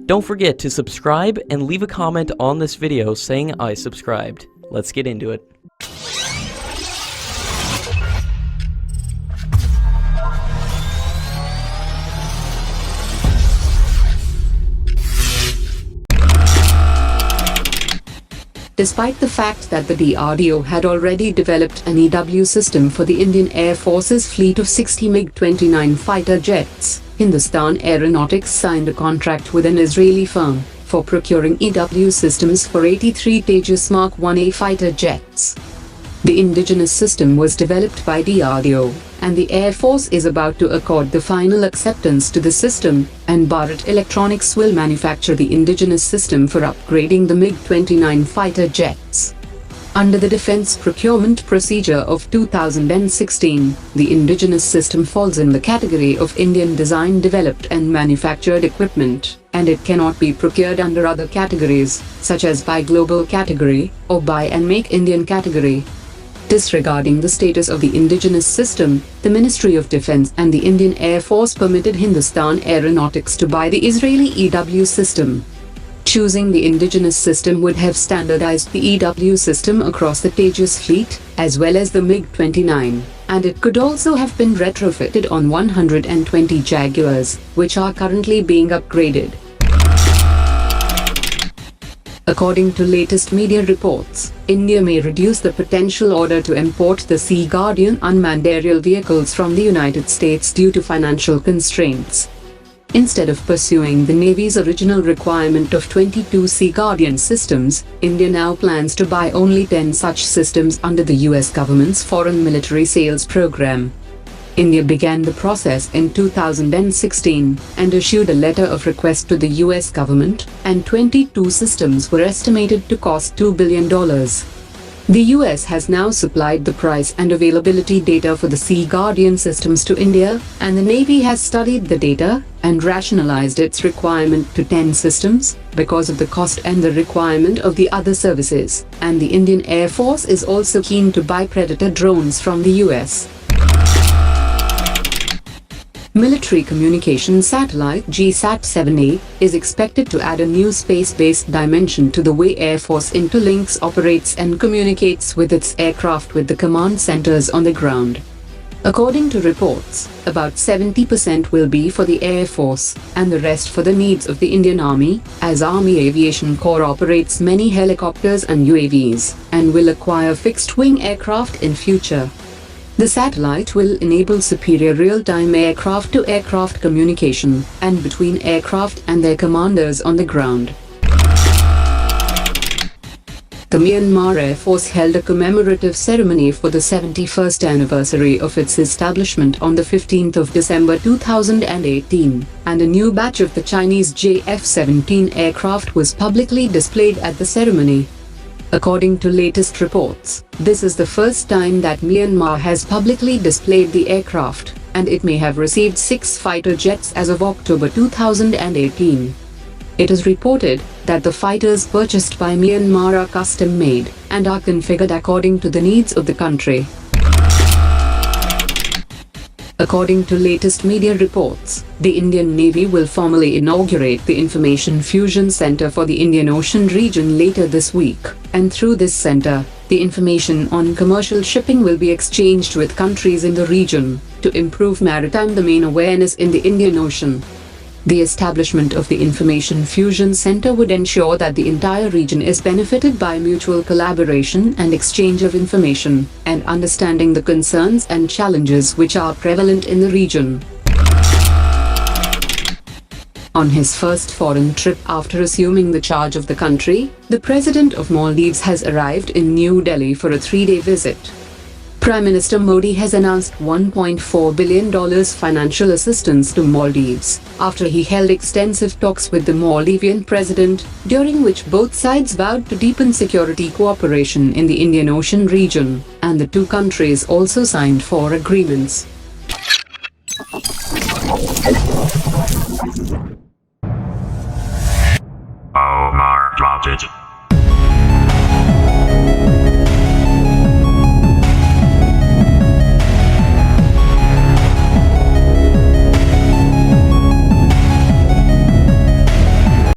Don't forget to subscribe and leave a comment on this video saying I subscribed. Let's get into it. Despite the fact that the DRDO had already developed an EW system for the Indian Air Force's fleet of 60 MiG-29 fighter jets, Hindustan Aeronautics signed a contract with an Israeli firm for procuring EW systems for 83 Tejas MK1A fighter jets. The indigenous system was developed by DRDO, and the Air Force is about to accord the final acceptance to the system, and Bharat Electronics will manufacture the indigenous system for upgrading the MiG-29 fighter jets. Under the Defense Procurement Procedure of 2016, the indigenous system falls in the category of Indian designed, developed and manufactured equipment, and it cannot be procured under other categories, such as by global category or buy and make Indian category. Disregarding the status of the indigenous system, the Ministry of Defense and the Indian Air Force permitted Hindustan Aeronautics to buy the Israeli EW system. Choosing the indigenous system would have standardized the EW system across the Tejas fleet, as well as the MiG-29, and it could also have been retrofitted on 120 Jaguars, which are currently being upgraded. According to latest media reports, India may reduce the potential order to import the Sea Guardian unmanned aerial vehicles from the United States due to financial constraints. Instead of pursuing the Navy's original requirement of 22 Sea Guardian systems, India now plans to buy only 10 such systems under the US government's foreign military sales program. India began the process in 2016 and issued a letter of request to the US government, and 22 systems were estimated to cost $2 billion. The US has now supplied the price and availability data for the Sea Guardian systems to India, and the Navy has studied the data and rationalized its requirement to 10 systems because of the cost and the requirement of the other services, and the Indian Air Force is also keen to buy Predator drones from the US. Military communication satellite GSAT-7A is expected to add a new space-based dimension to the way Air Force interlinks, operates and communicates with its aircraft with the command centers on the ground. According to reports, about 70% will be for the Air Force, and the rest for the needs of the Indian Army, as Army Aviation Corps operates many helicopters and UAVs, and will acquire fixed-wing aircraft in future. The satellite will enable superior real-time aircraft-to-aircraft communication, and between aircraft and their commanders on the ground. The Myanmar Air Force held a commemorative ceremony for the 71st anniversary of its establishment on the 15th of December 2018, and a new batch of the Chinese JF-17 aircraft was publicly displayed at the ceremony. According to latest reports, this is the first time that Myanmar has publicly displayed the aircraft, and it may have received 6 fighter jets as of October 2018. It is reported that the fighters purchased by Myanmar are custom-made and are configured according to the needs of the country. According to latest media reports, the Indian Navy will formally inaugurate the Information Fusion Center for the Indian Ocean region later this week, and through this center, the information on commercial shipping will be exchanged with countries in the region to improve maritime domain awareness in the Indian Ocean. The establishment of the Information Fusion Center would ensure that the entire region is benefited by mutual collaboration and exchange of information, and understanding the concerns and challenges which are prevalent in the region. On his first foreign trip after assuming the charge of the country, the President of Maldives has arrived in New Delhi for a 3-day visit. Prime Minister Modi has announced $1.4 billion financial assistance to Maldives, after he held extensive talks with the Maldivian president, during which both sides vowed to deepen security cooperation in the Indian Ocean region, and the two countries also signed 4 agreements.